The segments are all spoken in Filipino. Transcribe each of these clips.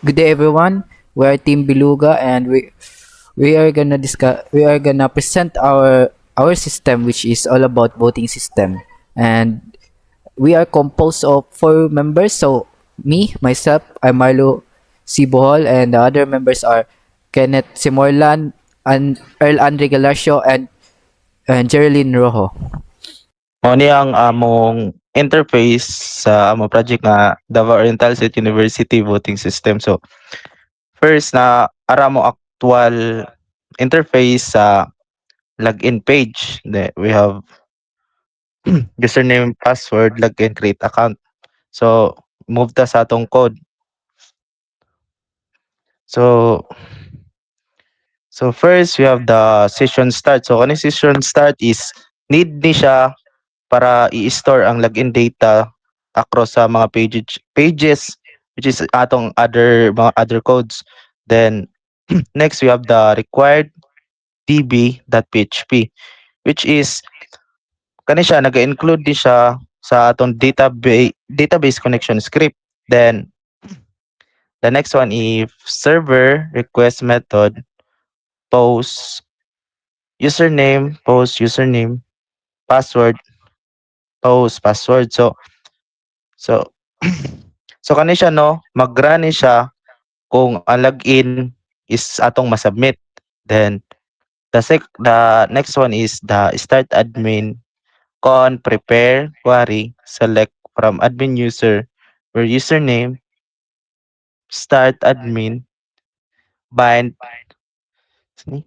Good day, everyone. We are Team Beluga, and we are gonna present our system, which is all about voting system. And we are composed of four members. So me, myself, I'm Marlo Sibohol, and the other members are Kenneth Simorlan, and Earl Andre Galarcio, and Jerilyn Rojo. Mao ni ang among interface sa among project nga Davao Oriental State University voting system. So first na ara mo actual interface sa login page. We have username, password, login, create account. So move ta sa atong code. So first we have the session start. So kani session start is need ni siya para i-store ang login data across sa mga pages which is atong other codes. Then next we have the required db.php which is kani siya naga-include di siya sa atong database connection script. Then the next one is server request method post username, password, post password. So so kani siya no, mag-run ni siya kung ang login is atong masubmit. Then the next one is the start admin prepare query select from admin user where username start admin bind sini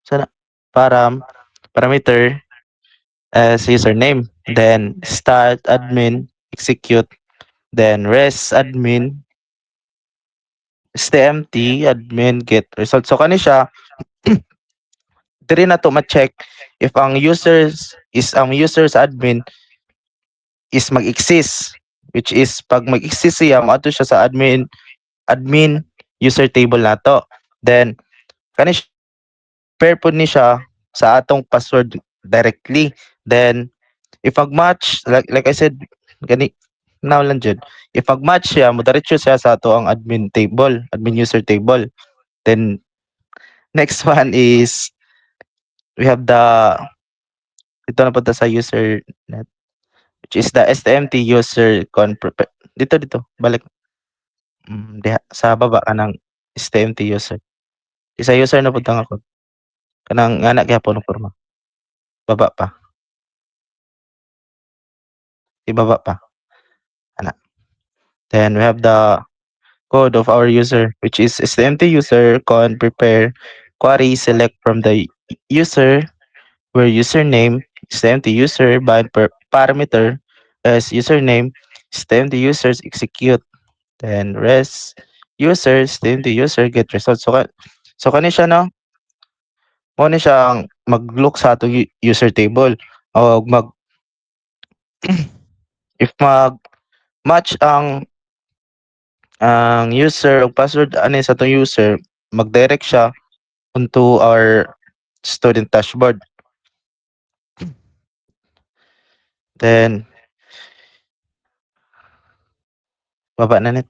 sana parameter as username, then start admin execute, then rest admin stmt admin get result. So kani siya diri na to ma-check if ang users admin is mag-exist, which is pag mag-exist siya moadto siya sa admin user table nato. Then kani siya pair pod ni siya sa atong password directly. Then if mag-match like I said gani now lang jud, if mag-match siya mo diretso siya sa ato ang admin user table. Then next one is we have the dito na punta sa user net which is the STMT user dito balik diha sa baba kanang STMT user. Isa user na pud ako kanang ngana gyapon ang porma. Baba pa, ibaba pa ana. Then we have the code of our user which is STMT user prepare query select from the user where username STMT user bind parameter as username STMT users execute, then rest users STMT user get result. So kani siya no, mo ni siyang mag-look sa atong user table o if mag-match ang user o password ani sa atong user, mag-direct siya onto our student dashboard. Then baba na net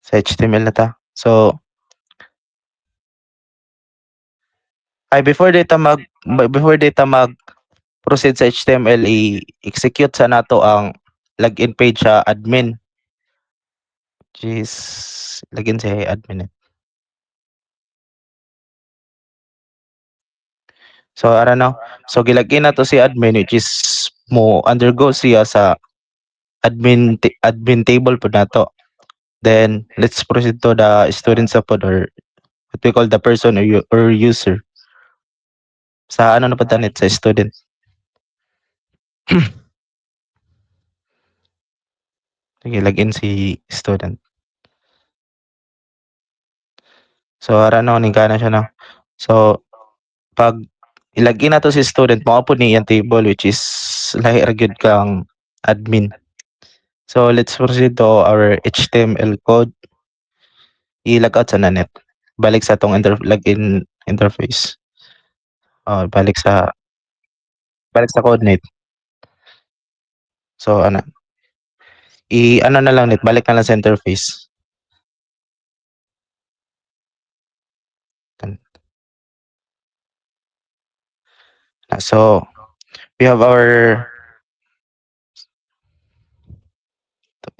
sa HTML na ta. So before data mag proceed sa HTML, i-execute sa nato ang login page sa admin which is login sa admin. So ara no, so gilagin na to si admin which is mo undergo siya sa admin table po nato. Then let's proceed to the student support or what we call the person or user. Sa ano na pa tanit sa student. Sige, login si student. So ara no ning kana siya no. So pag ilagin na to si student mao po ni yung table which is lahi ra gyud kang admin. So let's proceed to our HTML code. I-log out sa nanet. Balik sa tong login interface. Balik sa coordinate. So ano, ano na lang net, balik na lang sa interface. So we have our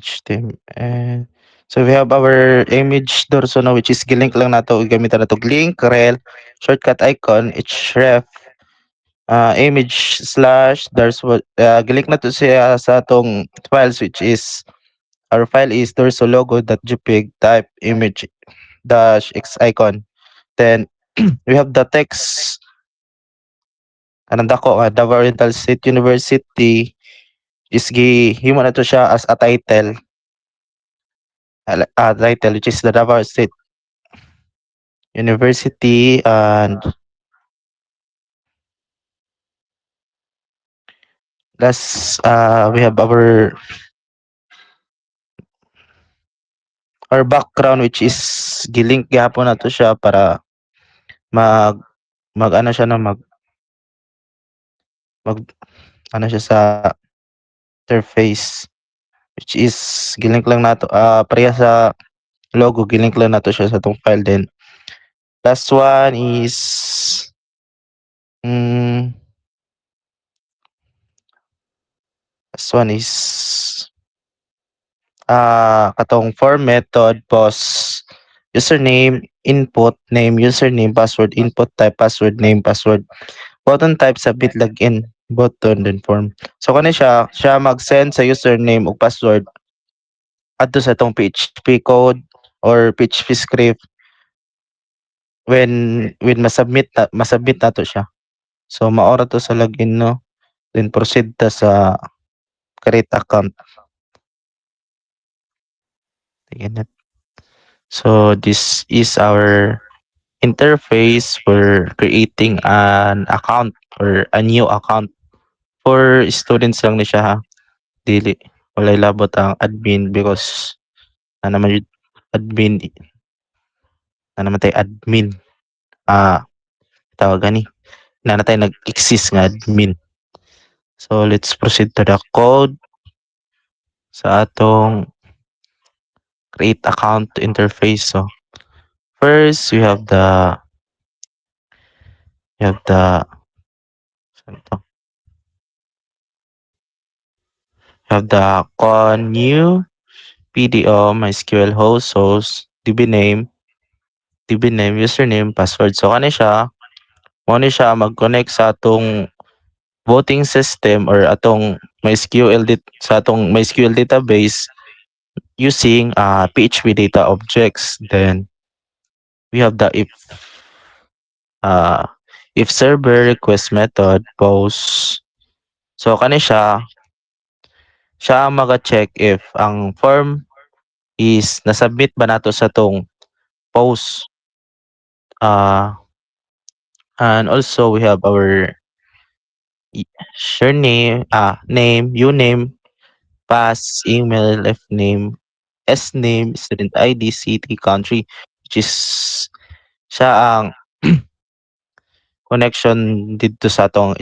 HTML. So we have our image dorso na which is gilink lang nato gamitan nato link rel shortcut icon href image slash there's what gilink na to siya sa atong files which is our file is dorso logo.jpg type image dash x icon. Then we have the text kanang dako Davao Oriental State University is himo na to siya as a title title which is the Davao State University, and last we have our background which is gilink gyapon na to siya para mag ano siya na mag ano siya sa interface which is gilink lang nato pareha sa logo gilink lang nato siya sa tong file. Then last one is mm, last one is katong form method post username input name username password input type password name password button type submit login button then form. So kani siya mag-send sa username ug password adto sa tong PHP code or PHP script when masubmit nato siya. So maora to sa login no, then proceed ta sa create account. Tingnan nat. So this is our interface for creating an account or a new account for students lang ni siya ha. Dili walay labot ang admin because na naman yun admin na naman tayo admin tawag gani na tayo nag-exist nga admin. So let's proceed to the code sa atong create account interface. So first we have the saan to? We have the con new PDO MySQL DB name username password. So kani siya mo ni siya mag-connect sa atong voting system or atong sa atong MySQL database using PHP data objects. Then we have the uh, if server request method post. So kani siya ang maga-check if ang form is nasubmit ba nato sa tong post. Uh, and also we have our surname, name, uname, pass, email, left name, S name, student ID, city, country, which is siya ang connection dito sa atong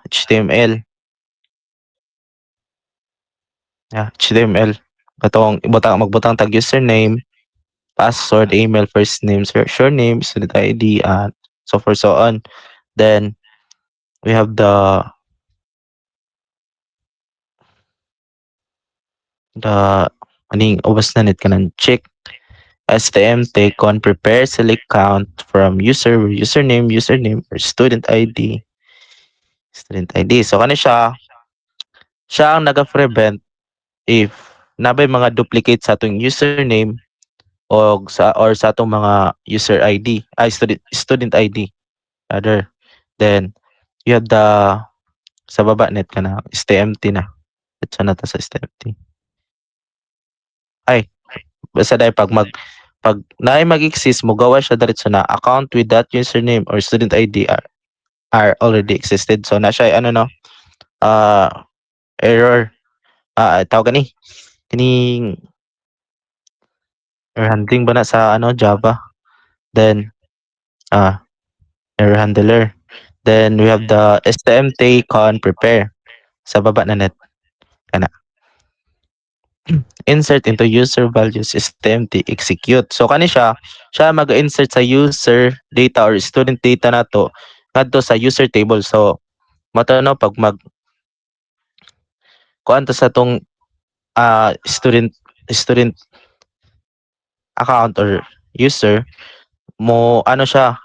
HTML. Yeah, HTML. Katong magbutang tag username, password, email, first name, surname, student ID, and so forth so on. Then we have the aning ubos na net kanang check STM take on prepare select count from username or student ID. So kani siya ang naga-prevent if nabay mga duplicate sa atong username or sa atong mga user ID ay student ID rather. Then you have sa baba net ka na STMT na. Ito na ta sa STMT. Ay, basta dahil pag naay mag-exist mo gawa siya diretso na account with that username or student ID are already existed. So na siya ano no error tawag gani kining error handling ba na sa ano Java. Then error handler. Then we have the STMT con prepare sa baba na net kana insert into user values STMT execute. So kani siya mag-insert sa user data or student data nato ngadto sa user table. So mo to no pag mag kuan to sa tong student account or user mo ano siya,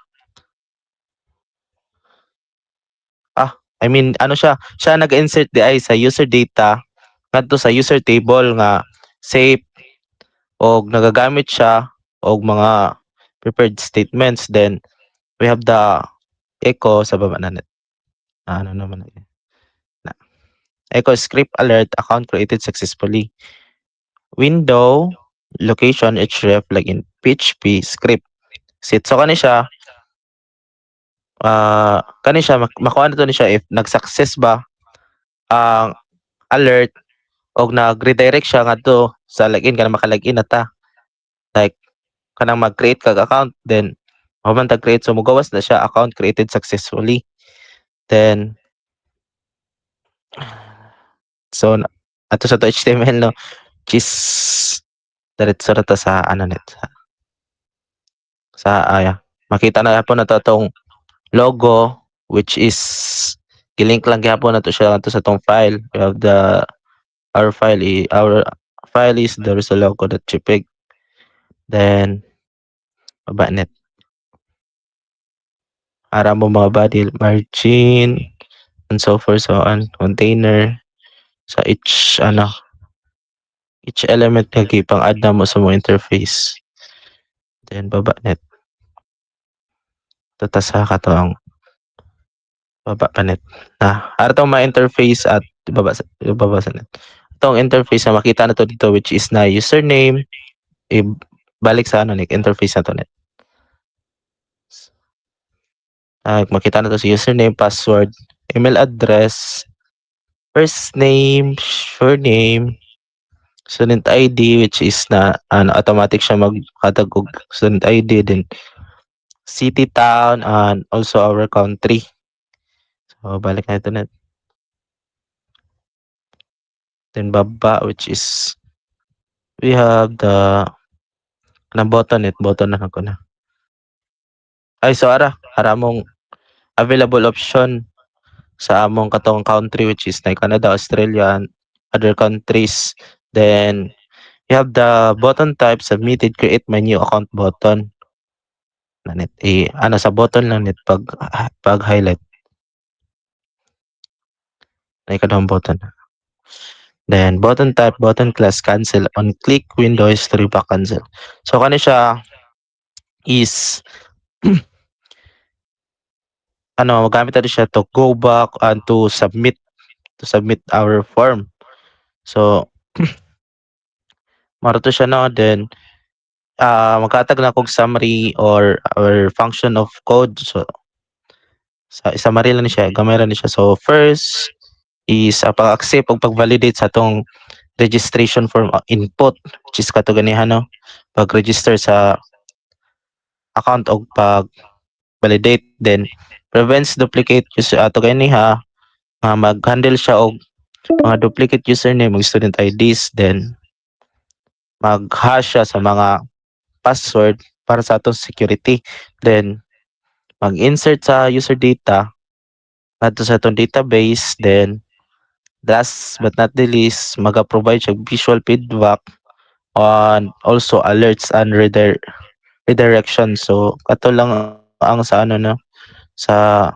I mean ano siya nag-insert di ay sa user data ngadto sa user table nga safe og nagagamit siya og mga prepared statements. Then we have the echo sa baba na net. Ano naman na echo script alert account created successfully. Window location href login PHP script set. So kani siya makuha na to ni siya if nag-success ba ang alert og nag-redirect siya ngadto sa login kana maka-login na ta. Like kanang mag-create kag account then human tag create so mugawas na siya account created successfully. Then so ato sa to HTML no which is diretso na ta sa ano net sa makita na po na to tong logo which is gilink lang gyapon na to siya to sa tong file. We have the our file is the resologo.jpg. Then baba net para mo mga body margin and so forth so on container sa each element nga gipang add na mo sa mo interface. Then baba net tatasa ka to ang baba pa net ara tong mga interface at baba sa net itong interface na makita na to dito which is na username balik sa ano net interface na to net. Makita na to sa username, password, email address, first name, surname, student ID which is na ano automatic siya magkatag og student ID, then city, town, and also our country. So balik na ito net. Then baba which is we have the button net, button na ako na. Ay so ara mong available option sa among katong country which is na Canada, Australia, and other countries. Then you have the button type submitted create my new account button na net ano sa button lang net pag highlight na ikadang button. Then button type button class cancel on click window history back cancel. So kani siya is ano magamit na siya to go back and to submit our form. So maro to siya no. Then magkatag na kog summary or function of code. So sa summary lang ni siya, gamay ra ni siya. So first is pag-accept o pag-validate sa atong registration form input which is kato ganihan no. Pag-register sa account o pag-validate, then prevents duplicate user ato ganiha mag-handle siya og mga duplicate username ug student IDs, then mag-hash siya sa mga password para sa atong security. Then mag-insert sa user data ngadto sa atong database. Then last but not the least maga-provide siya visual feedback and also alerts and redirection. So kato lang ang sa ano no sa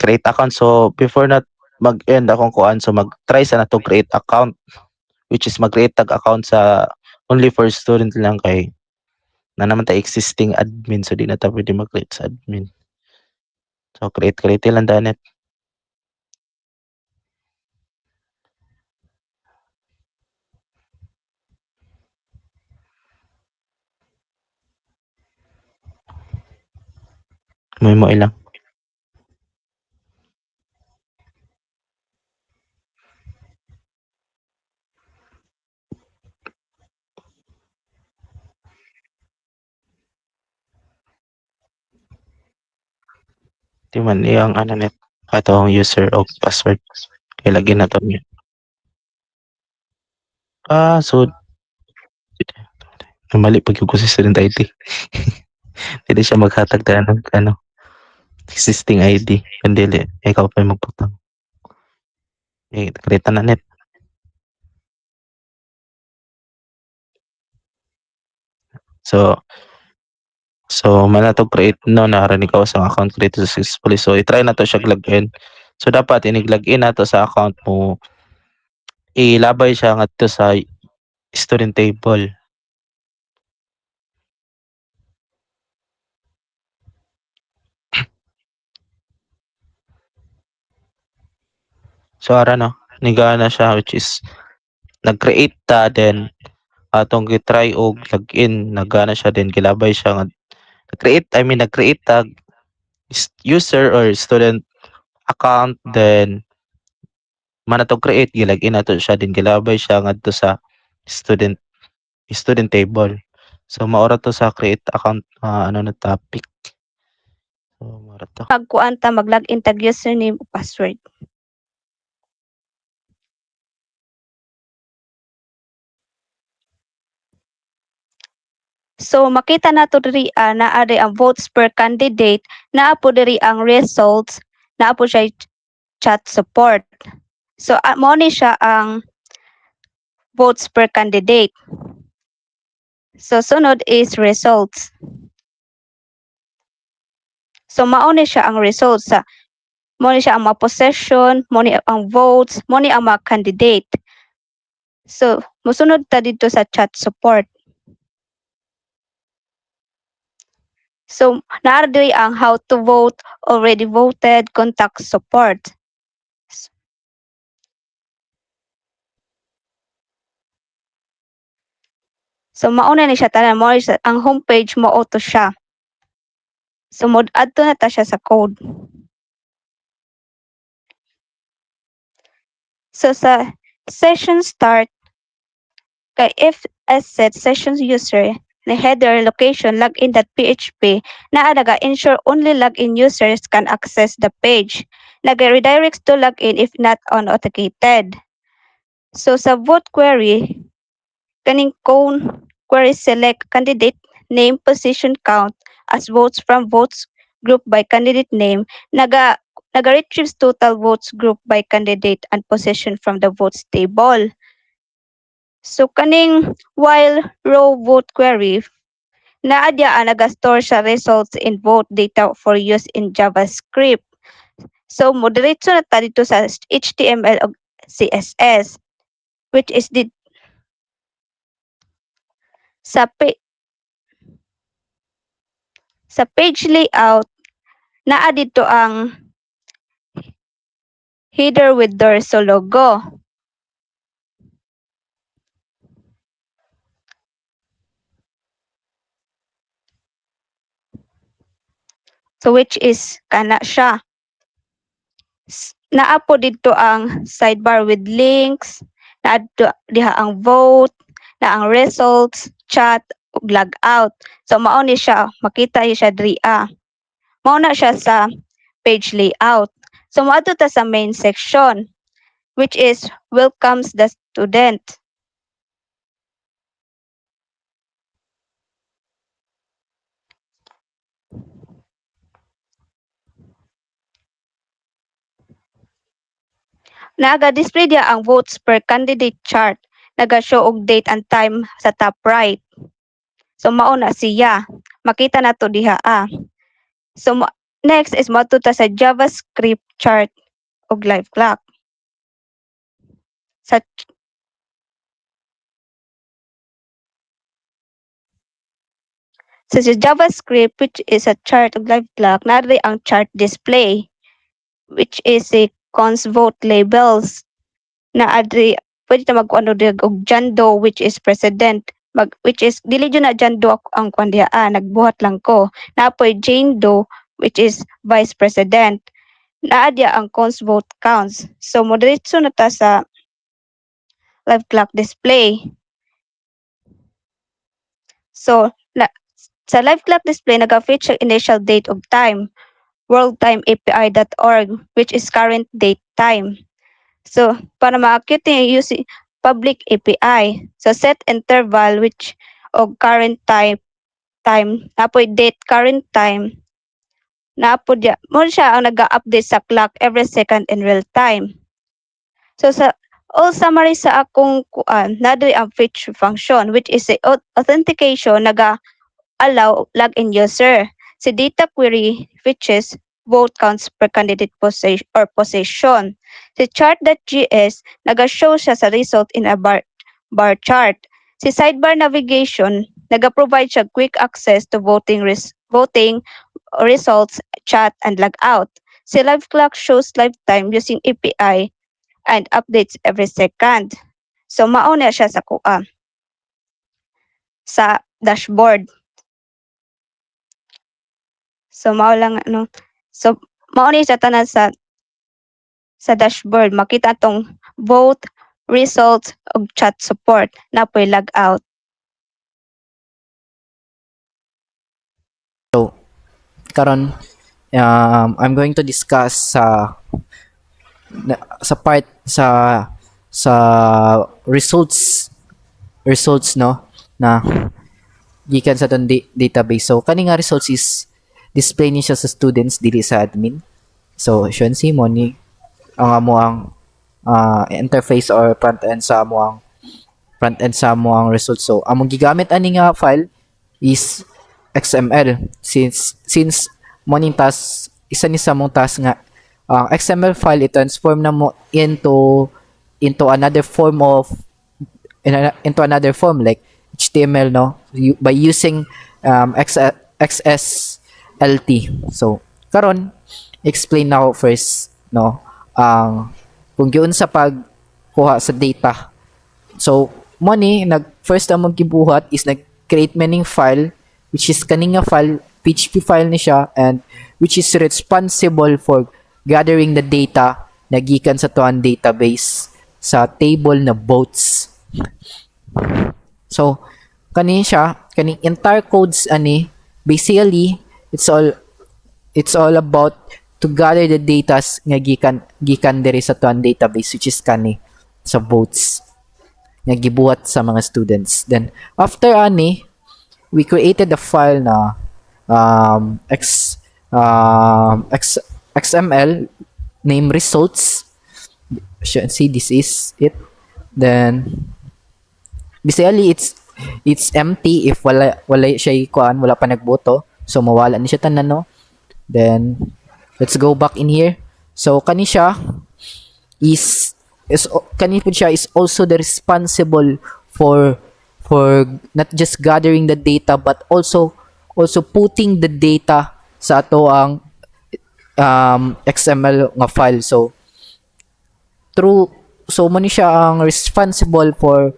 create account. So before na mag-end akong kuan so mag-try sa nato create account which is mag-create tag account sa only for student lang kay na naman ta existing admin so di na ta pwede mag-create sa admin. So create lang danet. Mo ilang. Di man iyang ano net atong user o password kay lagi na to niya. So mali pag yung ko sa student ID. Pwede siya maghatag tayo ng ano existing ID. Kandili, ikaw pa magputang. Create na net. So, mana to create no naaran ikaw sa account create successfully. So, i-try na to siya login. So, dapat inig-login na to sa account mo. Ilabay siya ngadto sa student table. So, ara no, niga na siya which is nag-create ta then atong gitry og login nagana siya then gilabay siya nga nag-create tag user or student account then mana to create gilagin nato siya din gilabay siya ngadto sa student table. So maora to sa create account ano na topic. So maora to. Pagkuan ta mag-login tag username ug password. So makita nato diri naa diri ang votes per candidate, naa po diri ang results, naa po siya chat support. So mao ni siya ang votes per candidate. So sunod is results. So mao ni siya ang results sa mao ni siya ang mga possession, mao ni ang votes, mao ni ang mga candidate. So mosunod ta dito sa chat support. So naa diri ang how to vote, already voted, contact support. So mauna ni siya tanan mo ang homepage mo auto siya. So mod adto na ta siya sa code. So sa session start kay if asset sessions user na header location login.php naa naga-ensure only login users can access the page. Naga-redirects to login if not unauthenticated. So sa vote query, kaning cone query select candidate name position count as votes from votes group by candidate name naga-retrieves total votes group by candidate and position from the votes table. So kaning while row vote query naa diya naga-store sa results in vote data for use in JavaScript. So moderate na ta dito sa HTML o CSS which is sa sa page layout naa dito ang header with Dorso logo. So which is kana siya. Naa po dito ang sidebar with links, naa diha ang vote, na ang results, chat, ug logout. So mao ni siya, makita siya diri Mao na siya sa page layout. So moadto ta sa main section which is welcomes the student. Naga-display diya ang votes per candidate chart. Naga-show og date and time sa top right. So mao na siya. Makita na to diha So next is matuta sa JavaScript chart og live clock. Sa JavaScript which is a chart og live clock, nari ang chart display which is a cons vote labels na adri pwede ta mag-ano og John Doe which is president which is dili jud na John Doe ang kuan diha nagbuhat lang ko. Napoy Jane Doe which is vice president. Naa diya ang cons vote counts. So moderatso na ta sa live clock display. So sa live clock display naga-feature initial date of time, worldtimeapi.org which is current date time. So para ma-accurate using public API. So set interval which og current time napoy date current time naapod ya mo siya ang nag-update sa clock every second in real time. So sa all summary sa akong kuan, nadoy ang fetch function which is a authentication allow login user. Si data query fetches vote counts per candidate position. Si chart.js naga-show siya sa result in a bar chart. Si sidebar navigation naga-provide siya quick access to voting results, chat, and logout. Si live clock shows live time using API and updates every second. So mao na siya sa sa dashboard. So mao lang so mao ni sa tanan sa dashboard makita tong vote, results ug chat support na po'y logout. So karon I'm going to discuss sa part sa results no na gikan sa ton database. So kani nga results is display ni siya sa students dili sa admin. So si mo ni ang amuang interface or front end sa amuang results. So among gigamit ani nga file is XML since mo ning task isa ni sa mong task nga XML file i-transform na mo into another form into another form like HTML no by using XSLT. So karon explain na ako first no ang kung giun sa pagkuha sa data. So mo ni first among gibuhat is nag-create meaning file which is kaninga file PHP file ni siya and which is responsible for gathering the data na gikan sa tuan database sa table na votes. So kani entire codes ani basically it's all about to gather the data nga gikan diri sa tuan database which is kani sa votes nga gibuhat sa mga students. Then after ani we created a file na XML name results. See, this is it. Then basically it's empty if wala siya wala pa nagboto. So mawala ni siya tanan no. Then let's go back in here. So kani siya is also the responsible for not just gathering the data but also putting the data sa ato ang XML nga file. So mo ni siya ang responsible for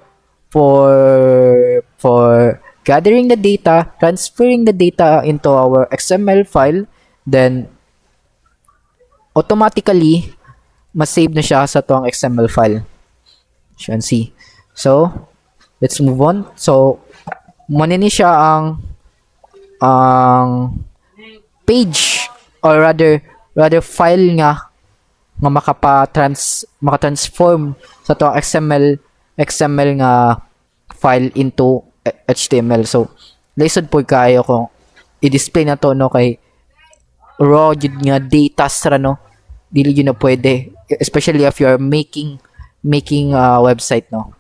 gathering the data, transferring the data into our XML file, then automatically ma-save na siya sa tuang XML file. See. So let's move on. So mo ni siya ang page or rather file nga makatransform sa tuang XML nga file into HTML. So lisod po kayo kung i-display na to no kay raw jud nga data ra no dili yun na pwede especially if you are making website no.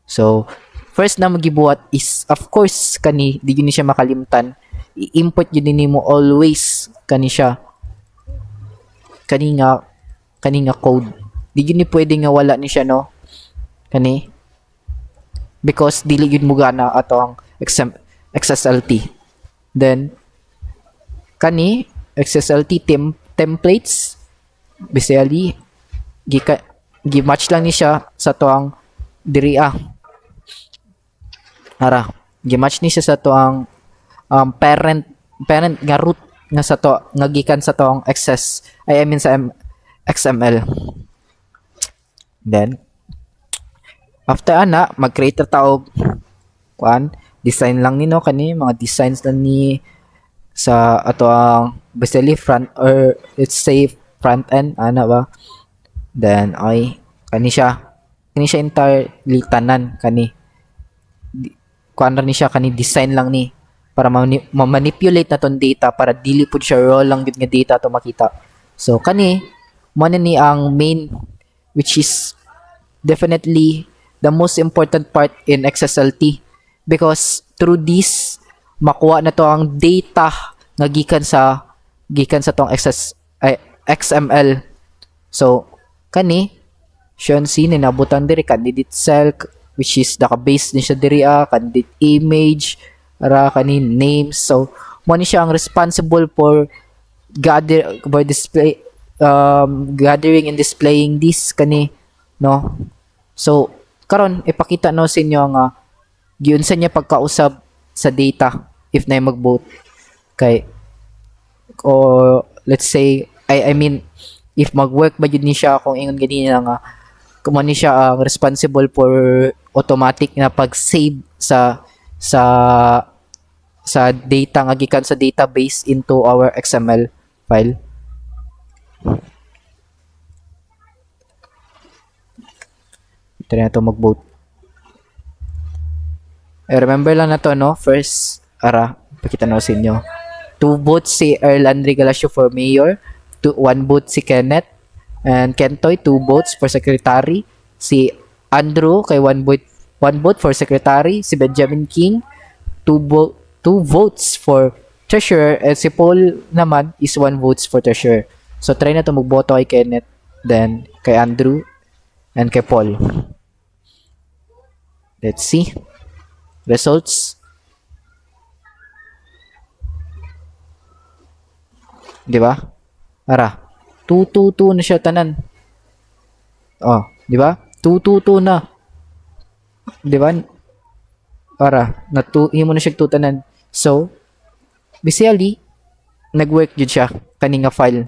So first na magibuhat is of course kani di yun siya makalimtan i-input yun nimo always kani siya kani nga code di yun ni pwede nga wala ni siya no kani because dili yun mo gana ato ang XSLT. Then kani XSLT templates basically gi-match lang ni siya sa toang diri gi-match ni siya sa toang parent nga root nga sa to nga gikan sa toang sa XML. Then after ana mag-create ta og design lang ni no kani mga designs lang ni sa ato ang basically front or let's say front end ana ba. Then kani siya entirely tanan kani kuan ra ni siya kani design lang ni para ma-manipulate na ton data para dili pud siya raw lang gyud nga data to makita. So kani mo na ni ang main, which is definitely the most important part in XSLT, because through this makuha na to ang data nga gikan sa tong XML. So kani siyon nabutan diri candidate cell, which is naka-base ni siya diri candidate image ara kani names. So mo ni siya ang responsible for gathering and displaying this kani, no. So karon ipakita no sa inyo nga giunsa niya pagkausab sa data if na mag-vote kay, or let's say I mean if mag-work ba yun ni siya kung ingon ganina nga kung ni siya ang responsible for automatic na pag-save sa data nga gikan sa database into our XML file. Ito na ito mag-vote. Remember lang na to, no? First, pakita na sa inyo. 2 votes si Erlandri Galacio for mayor, 1 vote si Kenneth, and Kentoy 2 votes for secretary, si Andrew kay 1 vote for secretary, si Benjamin King 2 votes for treasurer, and si Paul naman is 1 votes for treasurer. So try na to magboto kay Kenneth, then kay Andrew, and kay Paul. Let's see results. Di ba? 222 na siya tanan. Oh, di ba? 222 na. Di ba? Imo na siya tanan. So, basically, nag-work jud siya kani nga file.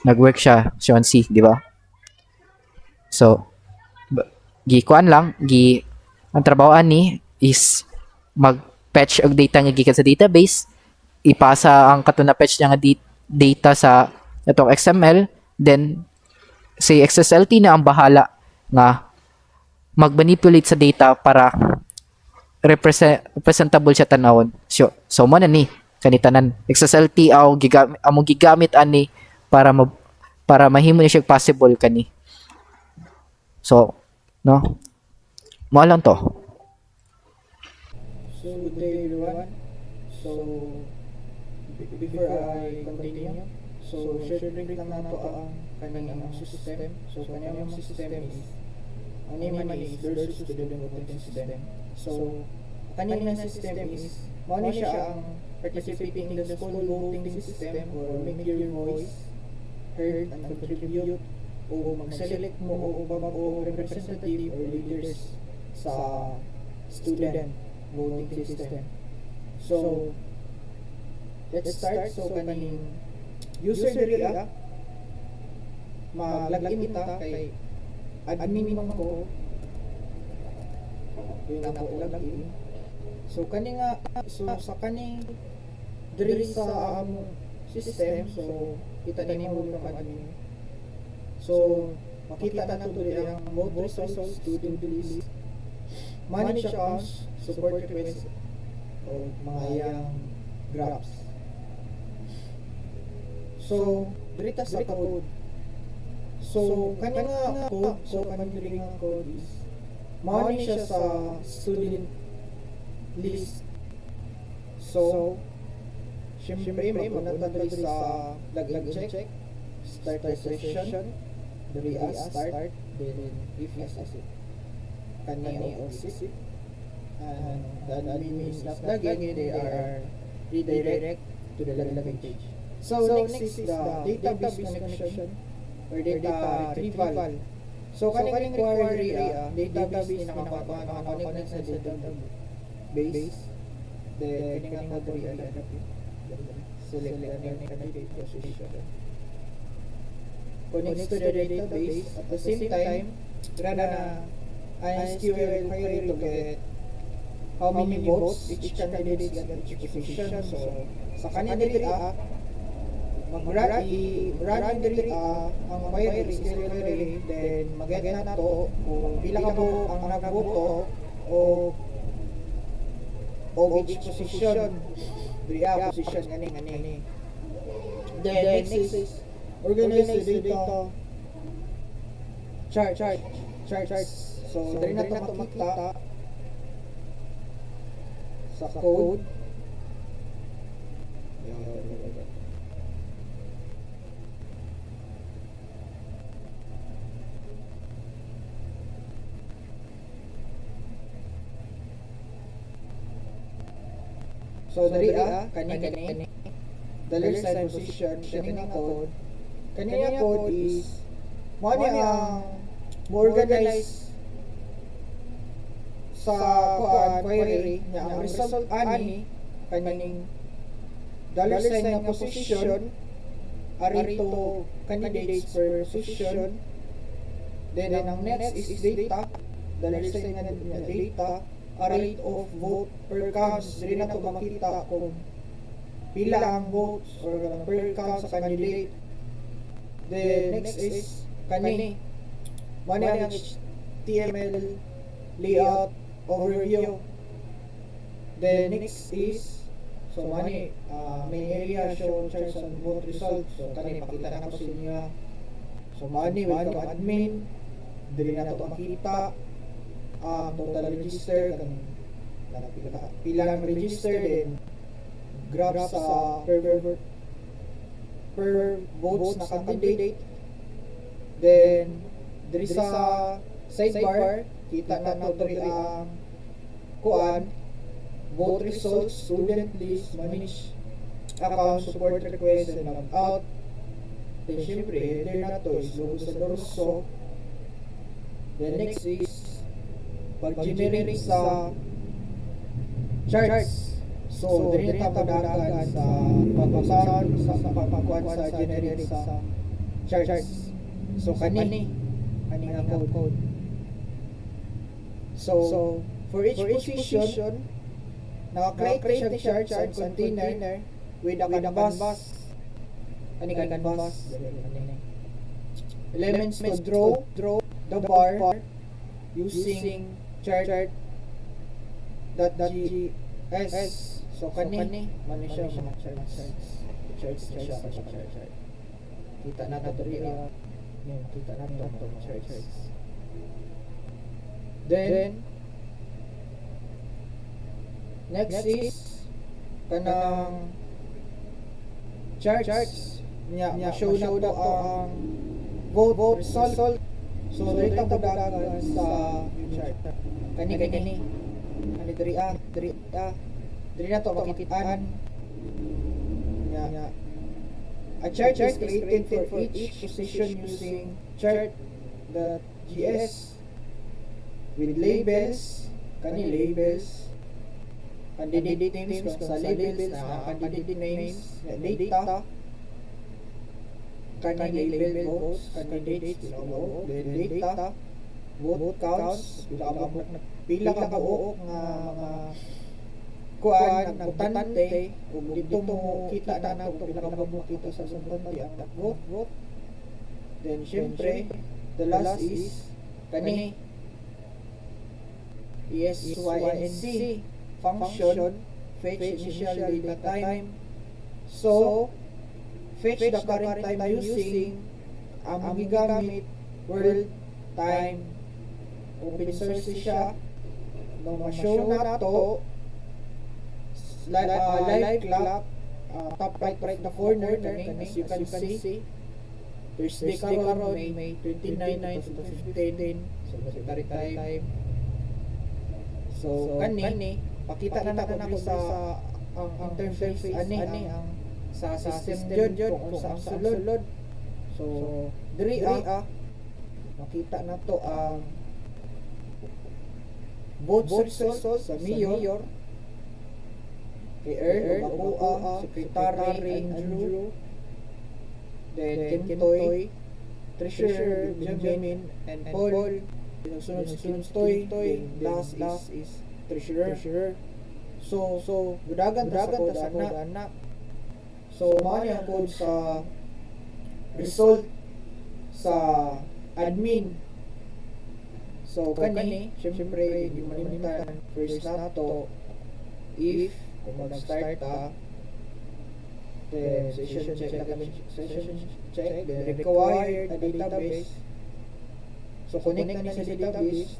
Nag-work siya, C, di ba? So, gikuan lang, ang trabaho ani is mag-fetch og data nga gikan sa database, ipasa ang kato na fetch niya nga data sa itong XML, then si XSLT na ang bahala nga mag-manipulate sa data para representable siya tanawon. So mo na ni kanitanan XSLT among gigamit ani para mahimo ni siya possible kani. So no, mo lang to. So good day everyone. So before I continue, so share link lang nato ang kanyang system. So kanyang system is ang name is Versus Student Voting System. So kanyang system is mao siya ang participating in the school voting system or make your voice heard and contribute o mag-select mo o representative or leaders sa student voting system. So let's start. So kaning user diri mag-login ta kay admin man ko yung ako login. So kani nga sa kani diri sa among system, so kita nimo yung admin. So makita na to diri ang vote results, student list, manage accounts, support request o mga iyang graphs. So diri ta sa code. So kanya nga code, so kanya diri nga code is mao ni siya sa student list. So syempre magpunta diri sa laglag check, start session, diri start, then if exit kani exit, and the admin is not login, they are redirect to the login page. So next is the database connection or data retrieval. So kaning require database ni naka-connect sa database. Then kaning nga diri select any candidate position. Connect to the database. At the same time, run an SQL query to get how many votes each candidate got each position. So sa kanila diri mag-run diri ang query, SQL query, then mag-get na to kung pila ka mo ang nagboto o of each position. Dria position gani. Then next is organize the data chart. So diri na to makita sa code. So dari kani the left side position kani nga code. Kani nga code is mo ni ang organize sa query nga ang result ani kaning dollar sign nga position arito candidates per position. Then ang next is data, dollar sign nga data a rate of vote per counts. Dili na to makita kung pila ang votes or per count sa candidate. The next is kani mo ang HTML layout overview. The next is so main area show charts and vote results. So kani makita na ko sa inyo. So welcome admin. Dili na to makita total register kan pila ang register din graph sa per votes na candidate. Then diri sa sidebar kita na to diri ang kuan vote results, student list, manage account, support request, and log out. Then syempre header na to is logo sa dorso. Then next is pag-generate sa charts. So, dili na pagdagan sa pagpasan sa pagpakuan sa generate sa charts. So, kani nga code. So, for each position, naka-create siya charts and container with a canvas. Kani canvas. Elements to draw the bar using chart.gs. So kani man siya mga charts siya. Kita na to diri kita na to charts. Then next is kanang charts nya show na to ang vote result. So diri ta dagan sa chart. Kani diri na to makitaan. A chart is created for each position using chart.gs with labels, labels, candidate names kung sa labels na candidate names, data, label votes, candidates, data, vote counts, pila ka buok nga mga kuan nagbutante ug dito mo kita na nato pila ka buok kita sa butante ang vote. Then syempre the last is kani ESYNC function fetch initial data time. So fetch the current time using ang gigamit world time. Open source siya. Nung ma-show na to live clock top right the corner as you can see Thursday karon May 29, 2015. So military time. So kani pakita na nako sa ang interface ani ang sa system jud kung sa ang sulod. So diri makita na to ang vote results sa mayor, Earl, Abua, Secretary Andrew, then Kintoy, Treasurer Benjamin, and Paul. Sunod Toy, last is Treasurer. So gudagan ta sa code anak. So mao ni ang code sa result sa admin. So kani syempre di malimutan first na to if kung mag-start ta, then session check na kami, session check, then required a database. So connect na ni sa database.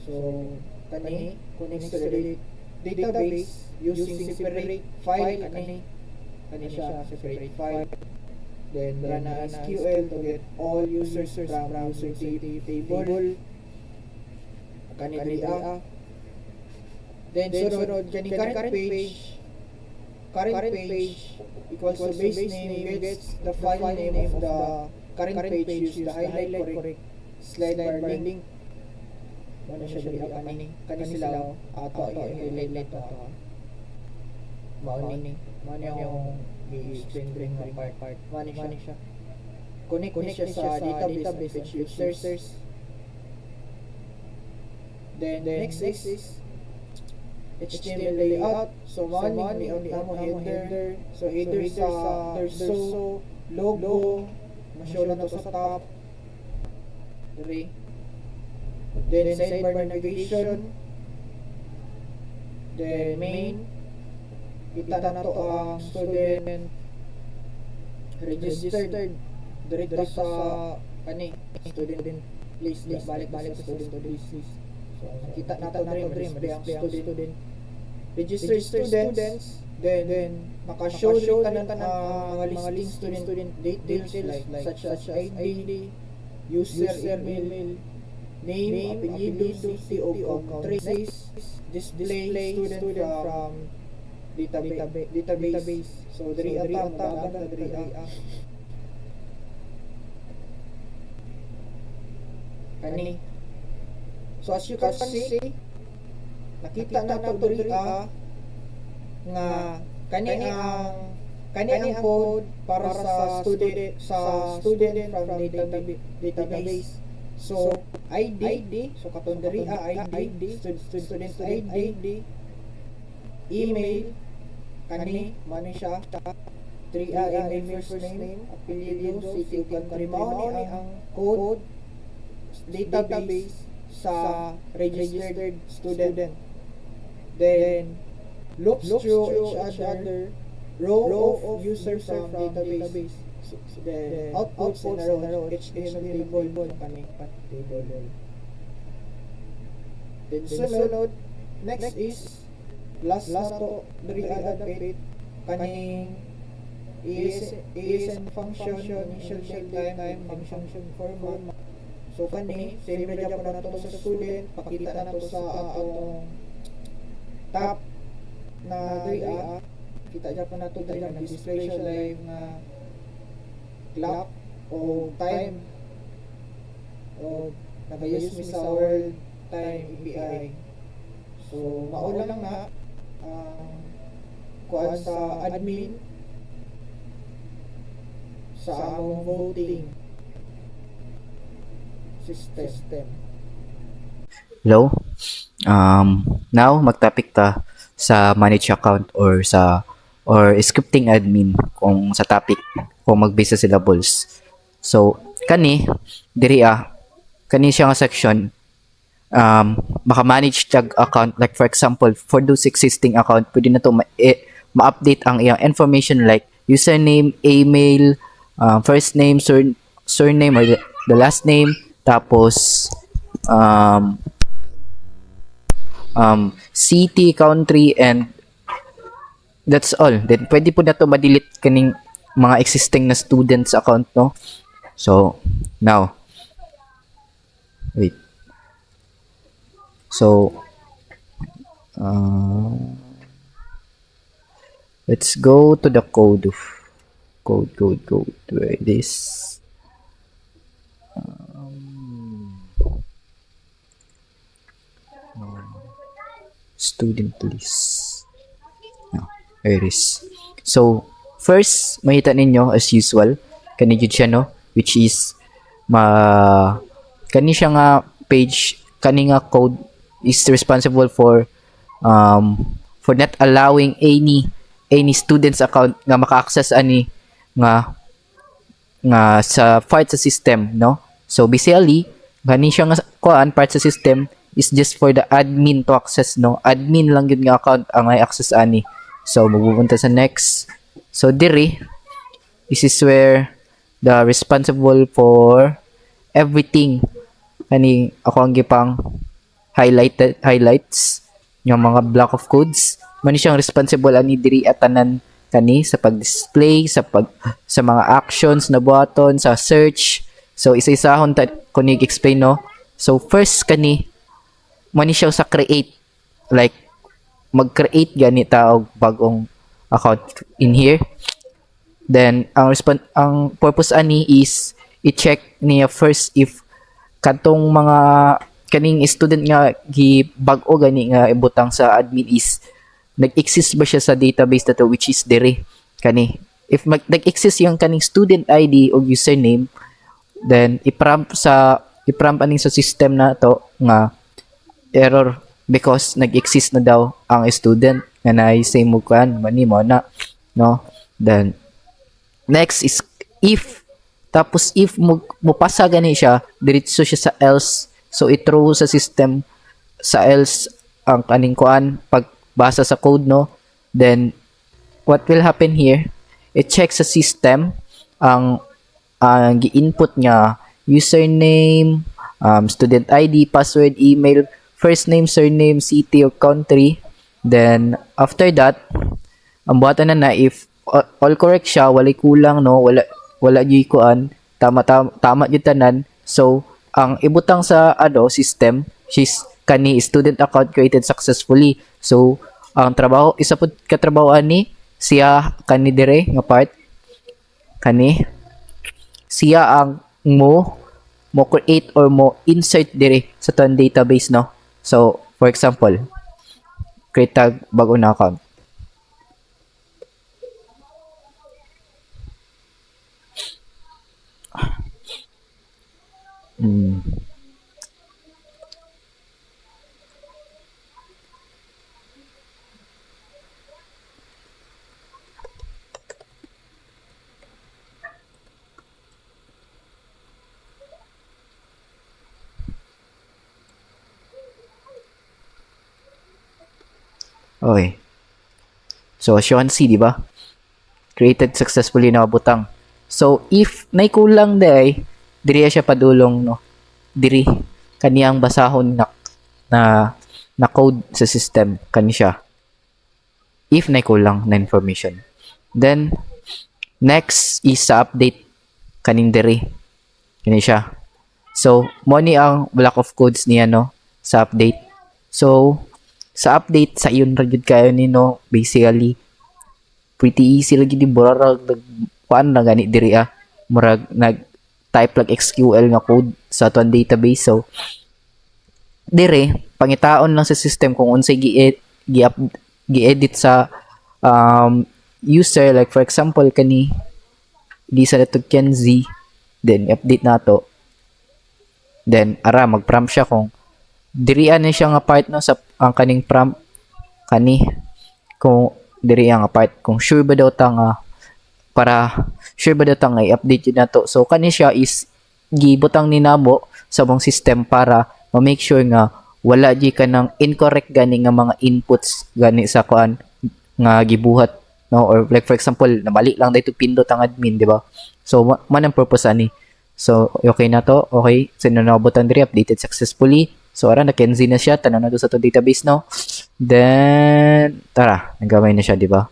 So kani connect to the database using separate file kani siya separate file. Then run a SQL to get all users from user table. Kani diri Then sunod kani current page equals to base name gets the file name of the current page, use the highlight correct slide bar link. Ano siya diri kani sila ato i-highlight ato. Mao yung i-explain ring na part. Mani siya. Connect siya sa database page users. Then next is HTML layout. So mani layout mo header. So header sa torso, logo, ma-show na to sa top. Diri. Then sidebar navigation. Then main. Kita na to ang student registered dito sa student list. Balik sa student list. So kita na to diri ang student registered students. Then naka-show ka na mga listing student details like such as ID, user, email, name, apelyido, city of countries, display student from database. So diri ata diri kani. So as you can see, nakita na to diri nga kani ang code para sa student from database. So ID, so katon diri ID, student ID, email kani mani siya 3 email first name, apelyido, city, country, mao ni ang code database sa registered student. Then loops through each other row of users from database. So the outputs in a row, HTML table kani table. Then sunod next is last to diri adaptate kaning ESN function, initial time function format. So kani same ra gyud na to sa student, pakita na to sa atong top na diri kita gyud na to diri nag-display siya live nga clock o time o nag-use mi sa world time API. So mao lang na kuan sa admin sa among voting system. Hello. Now magtopic ta sa manage account or scripting admin kung sa topic kung magbase sa syllables. So kani diri kani siya nga section maka-manage tag account, like for example for those existing account pwede na to ma-update ang iyang information like username, email, first name, surname or the last name, tapos city, country, and that's all. Then pwede po na to ma-delete kaning mga existing na students account, no? So now wait. So let's go to the code. Where it is. Student list. Here it is. So first makita ninyo as usual kani jud siya, no, which is kani siya nga page, kani nga code is responsible for not allowing any students account nga maka-access ani nga sa part sa system, no. So basically kani siya nga kuan part sa system is just for the admin to access, no? Admin lang yun nga account ang may access ani. So magpupunta sa next. So diri, this is where the responsible for everything kani ako ang gipang highlights yung mga block of codes. Mani siyang responsible ani diri at tanan kani sa pag-display, sa mga actions na buhaton, sa search. So isa-isahon ta kunig explain, no. So first kani mani siya sa create, like mag-create gani ta og bagong account in here. Then ang purpose ani is i-check niya first if katong mga kaning student nga gibag-o gani nga ibutang sa admin is nag-exist ba siya sa database na to, which is dere kani. If nag-exist yung kaning student ID o username, then i-prompt aning sa system na to nga error because nag-exist na daw ang student nga na same mo kan mani mo na, no. Then next is if, tapos if mupasa gani siya diretso siya sa else, so i-throw sa system sa else ang kaning kuan pagbasa sa code, no. Then what will happen here, i-check sa system ang gi-input nga username, student ID, password, email, first name, surname, city or country. Then after that ang buhatan na if all correct siya, walay kulang, no, wala gyud kuan, tama gyud tanan. So ang ibutang sa system she's kani student account created successfully. So ang trabaho, isa pud ka trabaho ani siya kani dire nga part kani siya ang mo create or mo insert dire sa tan database, no. So for example, create tag bago na account. Okay. So as you can see, di ba? Created successfully na butang. So if naikulang day, diri siya padulong, no. Diri kaniyang basahon na code sa system kani siya. If naikulang na information. Then next is sa update kaning diri. Kani siya. So mo ni ang block of codes niya, no, sa update. So sa update sa iyon ra gyud kayo ni, no, basically pretty easy lagi di murag kuan na gani diri murag nag type like SQL nga code sa aton database. So dire pangitaon lang sa system kung unsay gi-edit sa user, like for example kani di sa nato Kenzie, then update nato, then ara mag-prompt siya kung diri ani siya nga part, no, sa ang kaning prompt kani kung diri nga part kung sure ba daw ta nga i-update yun nato. So kani siya is gibutang ni namo sa mong system para ma-make sure nga wala di ka ng incorrect gani nga mga inputs gani sa kuan nga gibuhat, no, or like for example nabali lang dito pindot ang admin, di ba? So man ang purpose ani. So okay na to, okay, so nanabutan diri updated successfully. So ara na Kenzie na siya, tanan na do sa to database, no. Then tara, nagamay na siya, di ba?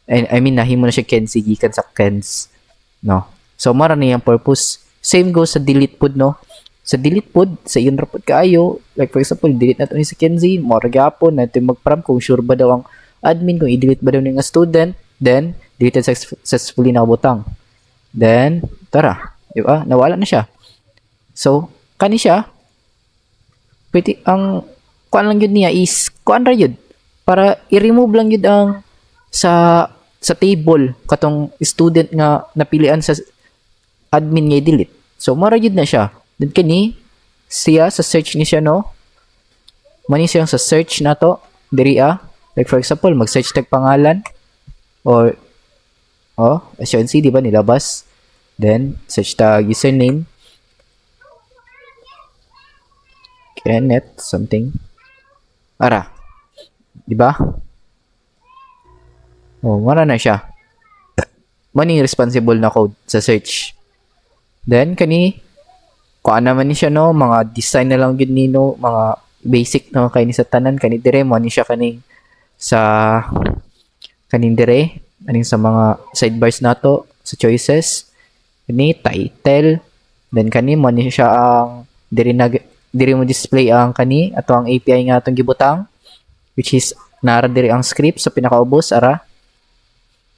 I mean nahimo na siya Kenzie gikan sa Kens, no. So mara na yung purpose. Same goes sa delete pod, no. Sa delete pod, sa iyon rapod kaayo, like for example delete nato ni si Kenzie, mora gyapon nato mag-prompt kung sure ba daw ang admin kung i-delete ba daw ni nga student, then deleted successfully na butang. Then tara, di ba? Nawala na siya. So kani siya pwede ang kuan lang yun niya is kuan ra yun para i-remove lang yun ang sa table katong student nga napilian sa admin nga i-delete. So mara yun na siya. Then kani siya sa search ni siya, no, mani siya sa search na to diri like for example mag-search tag pangalan or as you can see, di ba, nilabas. Then search tag username. Kenneth something. Ara, di ba? Oh, wala na siya. Maning responsible na code sa search. Then kani kuan naman ni siya no, mga design na lang gid ni no, mga basic no kay ni sa tanan kani dire mo ni siya kani sa kaning dire aning sa mga sidebars nato sa choices kani title, then kani mo ni siya ang diri mo display ang kani ato ang API nga atong gibutang, which is nara diri ang script sa pinakaubos ara.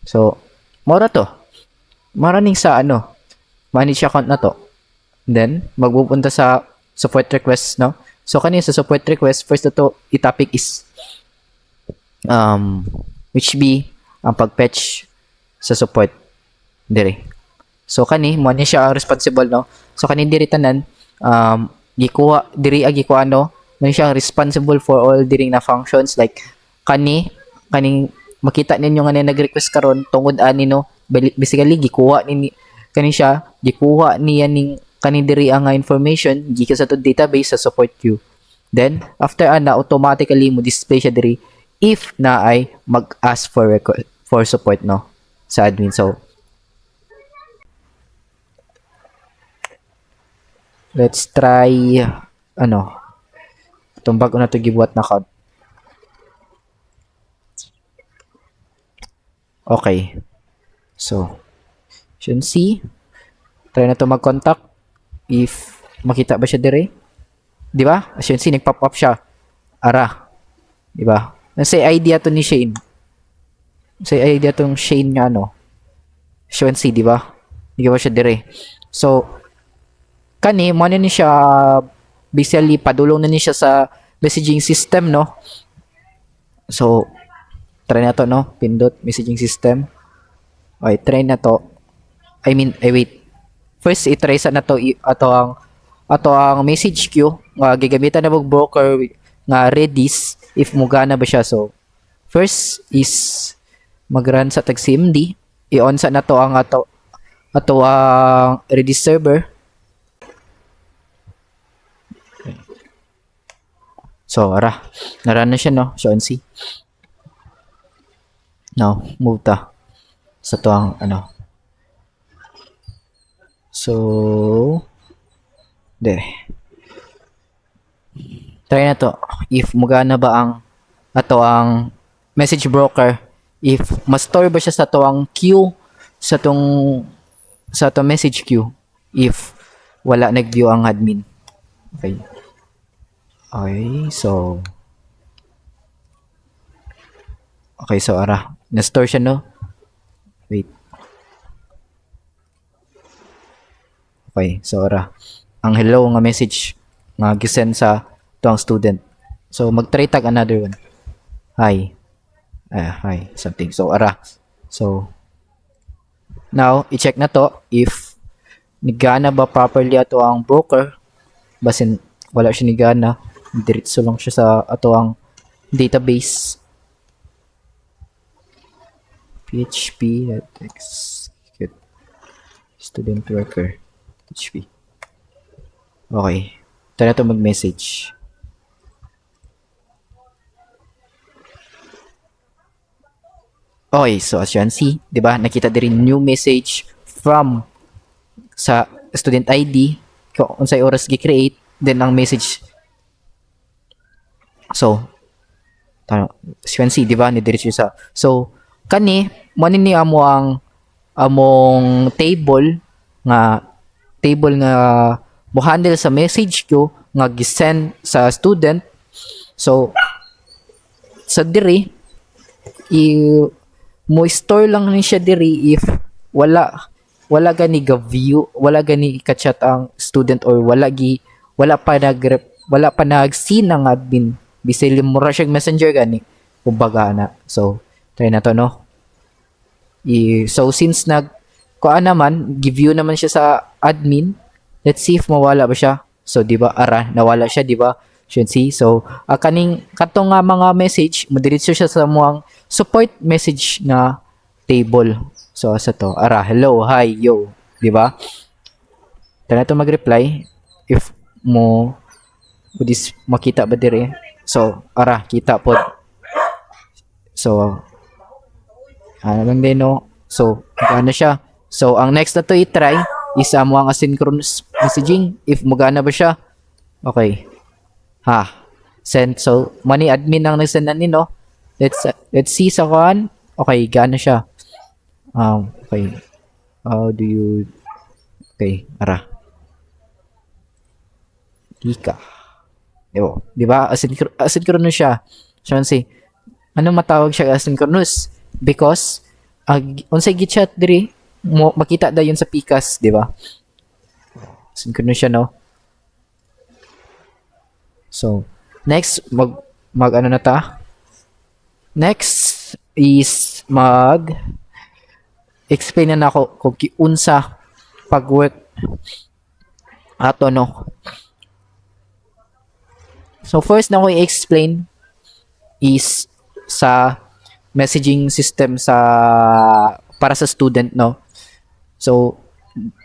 So mora to, mara ning sa ano manage account na to. Then magpupunta sa support request no. So kani sa support request, first na to i-topic is which be ang pag-fetch sa support dire. So kani mo ni siya responsible no. So kani diri tanan gikuha diri gikuha no, mo ni siya responsible for all diri na functions like kaning makita ninyo nga nag-request karon tungod ani no, basically gikuha ni kani siya gikuha niya ning kani diri ang information gikan sa to database sa support queue. Then after ana automatically mo display siya diri if na ay mag-ask for support no sa admin. So let's try ano itong bago na to gibuhat na code. Okay. So, option C. Try na to mag-contact if makita ba siya dire. Di ba? Option C, nag-pop up siya. Ara. Di ba? Say idea to ni Shane. Say idea tong Shane nga ano. Option C, di ba? Di ba siya dire. So, kani, mo na ni siya basically padulong na ni siya sa messaging system, no? So, try na to, no? Pindot, messaging system. Okay, try na to. Wait. First, i-try sa na to, ato ang message queue, nga gigamitan na mong broker, nga Redis, if mugana ba siya. So, first is, mag-run sa tag CMD, i-on sa na to ang ato ang Redis server. So, ara, na-run na siya, no? So, on C. Now, move ta sa to ang ano. So, there. Try na to. If magana ba ang ato ang message broker, if ma-store ba siya sa to ang queue sa tong message queue if wala nag-view ang admin. Okay. Okay, so ara. Na-store siya, no? Wait. Okay, so ara. Ang hello nga message nga gisend sa tuang student. So mag-try tag another one. Hi. Hi, something. So ara. So now, i-check na to if nigana ba properly ato ang broker. Basin wala siya nigana. Diretso lang siya sa ato ang database. php.execute student worker php. Okay. Ito na ito mag-message. Okay, so as you can see, di ba, nakita din new message from sa student ID kung unsay oras gi-create, then ang message. So, as you can see, di ba, ni-diretso sa. So, kani, manini amo ang among table nga mo handle sa message ko nga gisend sa student. So sa diri mo store lang ni siya diri if wala gani ga-view, wala gani ka-chat ang student or wala pa nag-see ng admin bisili mo ra siya messenger gani kumbaga na. So try na to, no? So since kuan naman, give view naman siya sa admin, let's see if mawala ba siya. So di ba ara nawala siya, di ba? Should see. So kaning katong nga mga message, modiretso siya sa muang support message na table. So sa to, ara hello, hi, yo, di ba? Tara to mag-reply if mo Budis makita ba dire? So, ara kita pod. So, ano lang din no. So, magana siya. So, ang next na to i-try is amo ang asynchronous messaging. If magana ba siya? Okay. Ha. Send. So, money admin ang nagsend na no. Let's see sa kuan. Okay, gana siya. Okay. How do you Okay, ara. Ika. Di ba? Asynchronous siya. So, si ano matawag siya asynchronous? Because unsay gichat diri mo makita dayon sa pikas, di ba? Asynchronous siya no. So, next mag ano na ta? Next is explain na nako kung unsa pag-work ato no. So first na ko i-explain is sa messaging system para sa student no. So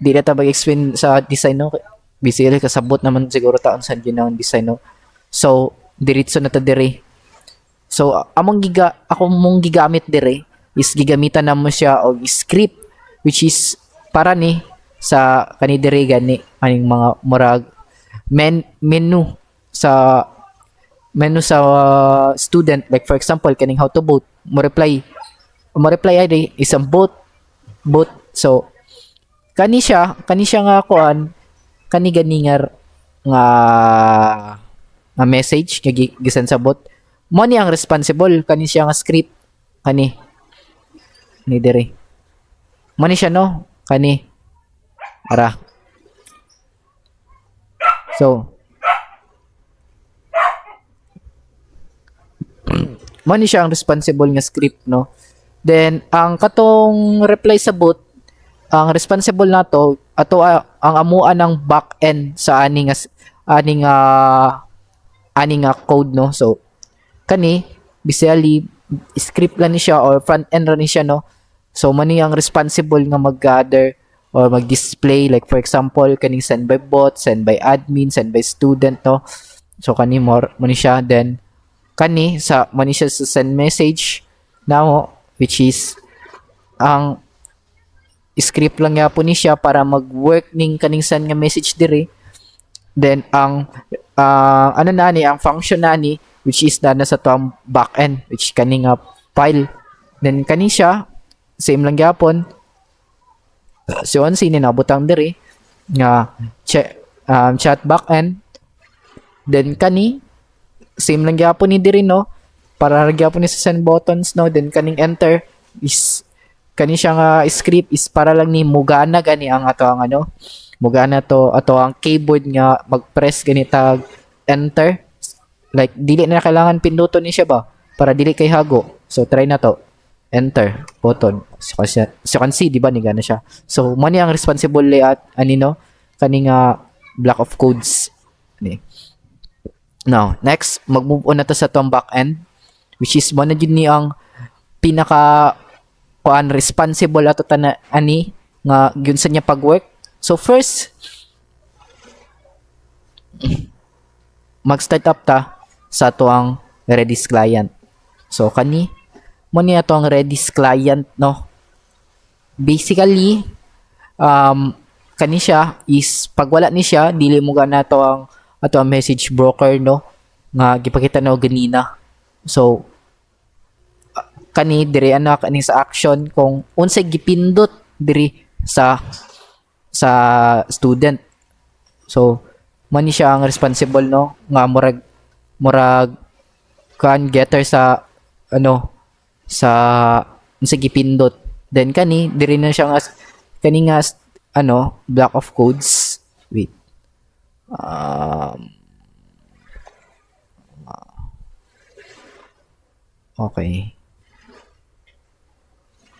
di na ta mag-explain sa design no. Basically kasabot naman siguro taon sa yun ang design no. So diretso na ta dire. So ako mong gigamit dire is gigamitan namo siya og script which is para ni sa kani dire gani aning mga murag menu sa student, like for example kaning how to vote mo reply ay isang vote. So kani siya nga kuan kani nga message nga gisend sa bot mo ni ang responsible kani siya nga script kani ni dire mo ni siya no kani ara. So mo ni siya ang responsible nga script no. Then ang katong reply sa bot ang responsible nato ato ang amuan ng back end sa aning code no. So kani basically script lang ni siya or front end lang ni siya no. So man ang responsible nga mag-gather or mag-display like for example kaning send by bot, send by admin, send by student no. So kani mo ni siya. Then kani sa man siya sa send message now which is ang script lang nga po ni siya para mag-work ning kaning send nga message dire. Then ang ang function nani which is na sa to backend which kani nga file. Then kani siya same lang gyapon. So onsi ni nabutang dire nga chat backend. Then kani same lang gyapon ni dire no para gyapon ni sa send buttons no. Then kaning enter is kani siya nga script is para lang ni mugana gani ang ato ang mugana to ato ang keyboard nga mag-press gani tag enter like dili na kailangan pinduton ni siya ba para dili kay hago. So try na to enter button so kan see di ba ni gana siya. So mo ni ang responsible layout no kani nga block of codes ni. Now next mag-move on na to sa tong back end which is mo na jud ni ang pinaka kuan responsible ato tana ani nga gyud sa niya pag-work. So first mag-start up ta sa ato ang Redis client. So kani mo ni ato ang Redis client no. Basically kani siya is pag wala ni siya dili mo gana ato ang message broker no nga gipakita na ganina. So kani dire kani sa action kung unsay gipindot diri sa student. So man siya ang responsible no nga murag kan getter sa sa unsay gipindot. Then kani dire na siya nga kani nga block of codes. Wait. Okay.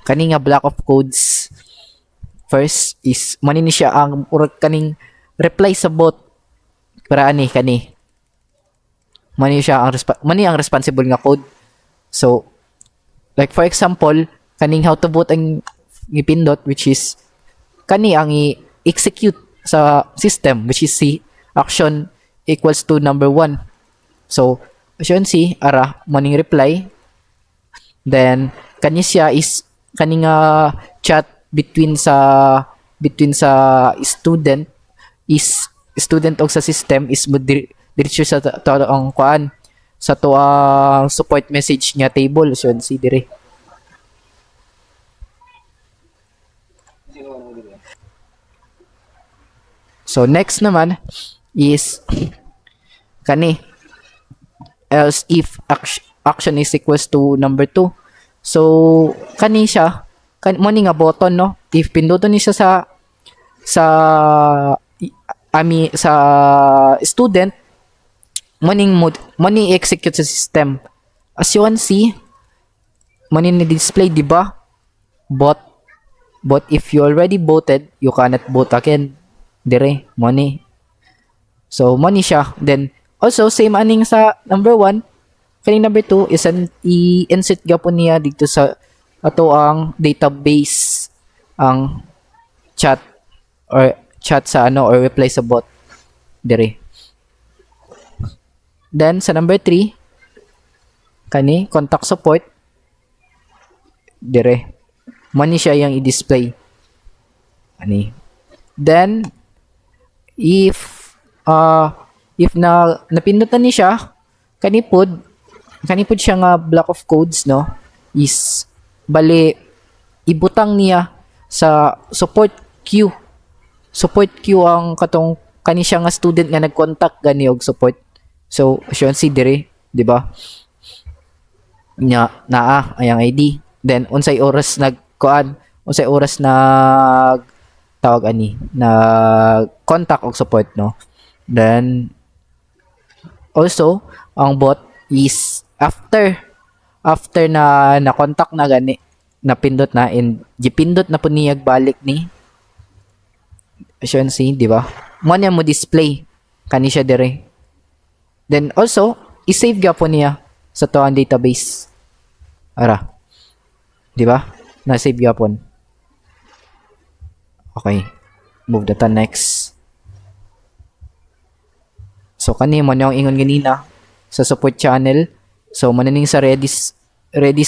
Kani nga block of codes first is manini siya ang kaning reply sa bot para kani mani siya ang mani ang responsible nga code. So like for example kaning how to vote ang gipindot which is kani ang i-execute sa system which is si action equals to number 1. So as you can see, ara morning reply. Then kani siya is kaning chat between sa student og sa system is diretso sa ang kuan sa to ang support message niya table. So see dire. So next naman is kani else if action is equals to number 2. So kani siya mo ni nga button no, if pinduton ni siya sa student mo ni execute sa system. As you can see mo ni display di ba, but if you already voted you cannot vote again dire mo ni. So mo ni siya. Then also same aning sa number 1 kaning number 2 is i-insert gapon niya dito sa ato ang database ang chat sa ano or reply sa bot dire. Then sa number 3 kani contact support dire mo ni siya yang i-display ani. Then if napindutan ni siya kanipod siya nga block of codes no is bali ibutang niya sa support queue ang katong kani siya nga student nga nag-contact gani og support. So as you can see dire di ba nya naa ayang ID. Then unsay oras unsay oras nag tawag ani na contact og support no. Then also ang bot is after na contact na gani napindot na gipindot na po niyag balik ni as you can see di ba mo niya mo display kani siya dire. Then also i-save gyapon niya sa to ang database ara di ba na save gyapon. Okay, move data next. So kani mo yung ingon ganina sa support channel. So mananing sa Redis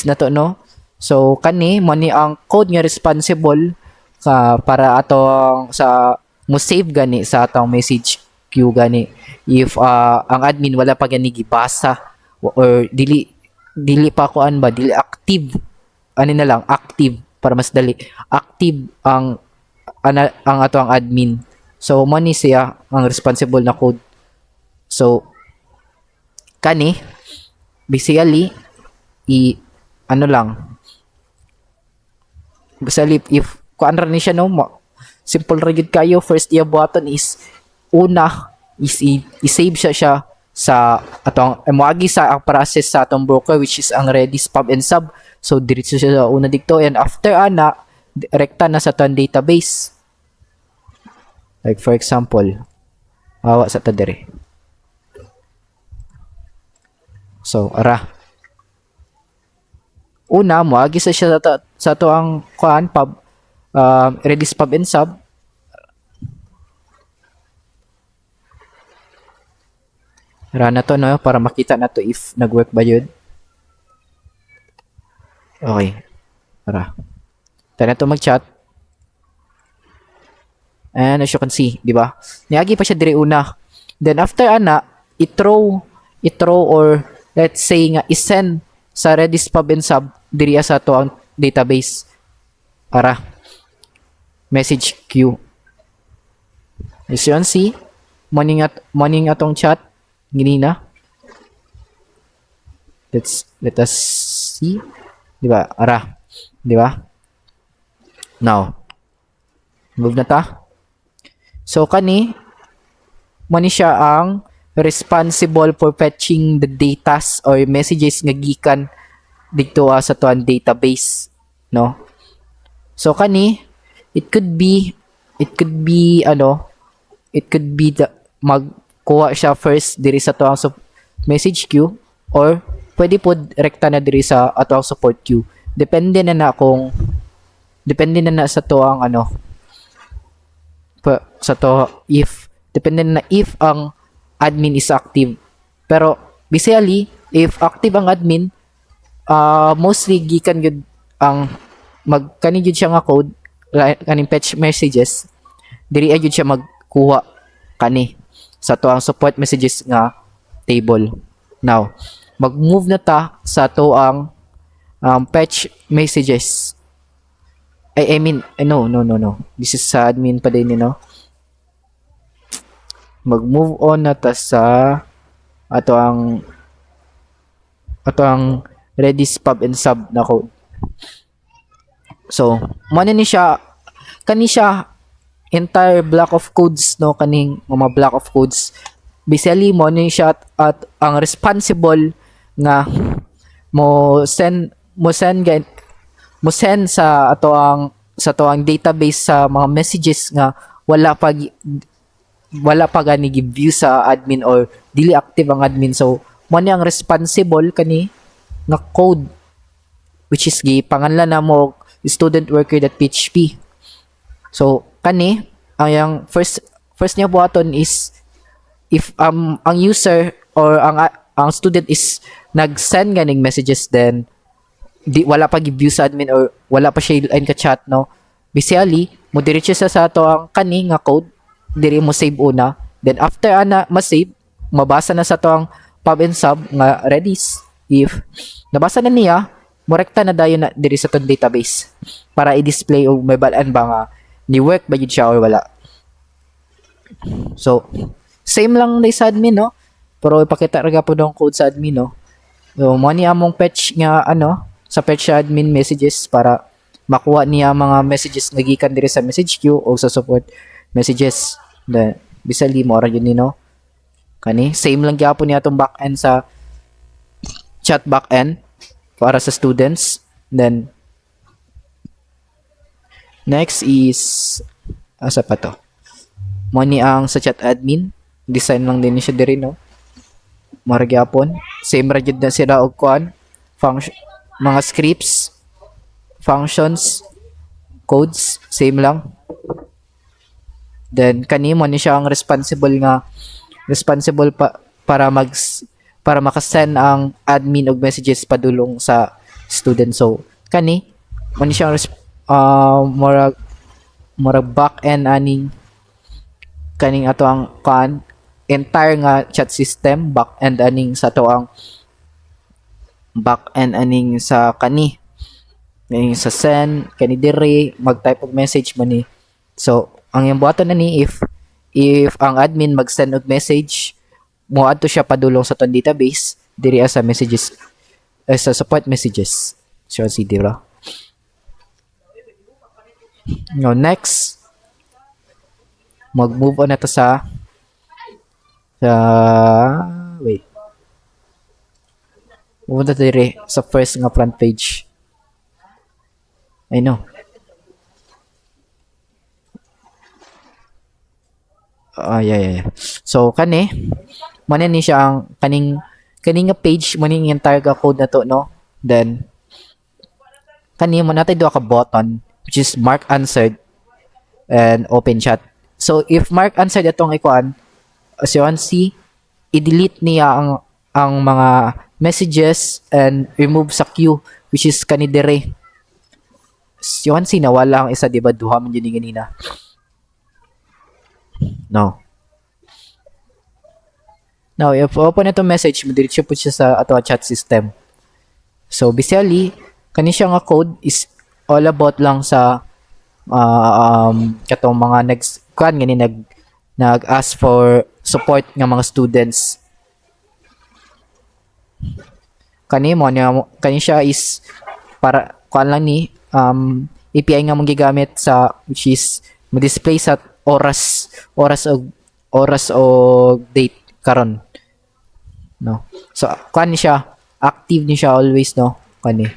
na to no. So kani mo ni ang code nga responsible para atong sa mo save gani sa atong message queue gani if ang admin wala pa gani gibasa or dili pa kuan ba dili active ani na lang active para mas dali active ang ato ang admin. So mo ni siya ang responsible na code. So kani basically basically if kuan ra ni siya no simple ra gid kayo. First button is una is i-save siya sa atong moagi sa ang process sa atong broker which is ang Redis pub and sub. So diretso siya sa una dito and after ana rekta na sa atong database. Like for example, awa sa ta dire. So ara una moagi sa siya sa to ang kuan pub Redis pub and sub. Ara na to no para makita na to if nag-work ba yun. Okay. Ara. Tayo na to mag-chat. And as you can see, di ba? Niagi pa siya dire una. Then after ana, i-throw or let's say nga i-send sa Redis pub and sub diri sa to ang database. Ara. Message queue. As you can see, morning atong chat ginina. Let us see. Di ba? Ara. Di ba? Now, move na ta. So kani mo ni siya ang responsible for fetching the datas or messages nga gikan dito sa tuan database, no? So kani it could be the magkuha siya first diri sa tuang message queue or pwede po rekta na diri sa atong support queue. Depende na sa tuang depende na if ang admin is active. Pero basically if active ang admin, mostly gikan gyud ang magkani gyud siya nga code kaning fetch messages, diri ay gyud siya magkuha kani sa to ang support messages nga table. Now mag-move na ta sa to ang fetch messages. I mean, no. This is sa admin pa din, Mag-move on na ta sa ato ang Redis pub and sub na code. So, ni siya entire block of codes, no, kaning mga block of codes. Basically, ni siya at ang responsible nga mo send sa ato ang database sa mga messages nga wala pa gani give view sa admin or dili active ang admin. So mo ni ang responsible kani nga code, which is panganlan na mo student_worker.php. So kani ang first niya buhaton is if ang user or ang student is nag-send ganing messages, then wala pa gi-view sa admin or wala pa siya line ka chat, no. Basically mo diretso sa to ang kani nga code, diri mo save una, then after ana ma-save, mabasa na sa to ang pub and sub nga Redis. If nabasa na niya, morekta na dayon na diri sa tong database para i-display o may balaan ba nga ni work ba yun siya or wala. So same lang na sa admin, no, pero ipakita ra po ng code sa admin, no. So mo ni among fetch nga sa fetch admin messages para makuha niya mga messages nga gikan diri sa message queue o sa support messages. Then bisali mo ra yun, no. Kani same lang gyapon niya atong backend sa chat backend para sa students. Then next is asa pa to, mo ni ang sa chat admin, design lang din siya diri, no. Mara gyapon same ra jud na sila og kuan function, mga scripts, functions, codes, same lang. Then kani mo ni siya ang responsible para makasend ang admin og messages padulong sa student. So kani mo ni siya mura back end aning kaning ato ang entire nga chat system, back end aning sa to ang back end aning sa kani sa send kani dire mag-type og message man ni. So ang yung buhaton na ni, if ang admin mag-send og message, mo adto siya padulong sa ton database diri sa messages sa support messages. So si dira. Now next, mag-move on na to sa wait. Pumunta dire sa first nga front page. I know. Yeah. So kani man ni siya ang kaning nga page mo ning entire ka code na to, no. Then kani mo natay duha ka button, which is mark answered and open chat. So if mark answered atong ikuan, as you can see, i-delete niya ang mga messages and remove sa queue, which is kani dire. As you can see, nawala ang isa, diba? Duha man yun ganina. Now if open itong message, madiretso po siya sa ato chat system. So basically kani siya nga code is all about lang sa katong mga nag-ask for support nga mga students. Kani siya is para kuan lang ni API nga mong gigamit sa, which is mo display sa oras o date karon, no. So kuan ni siya, active ni siya always, no, kani.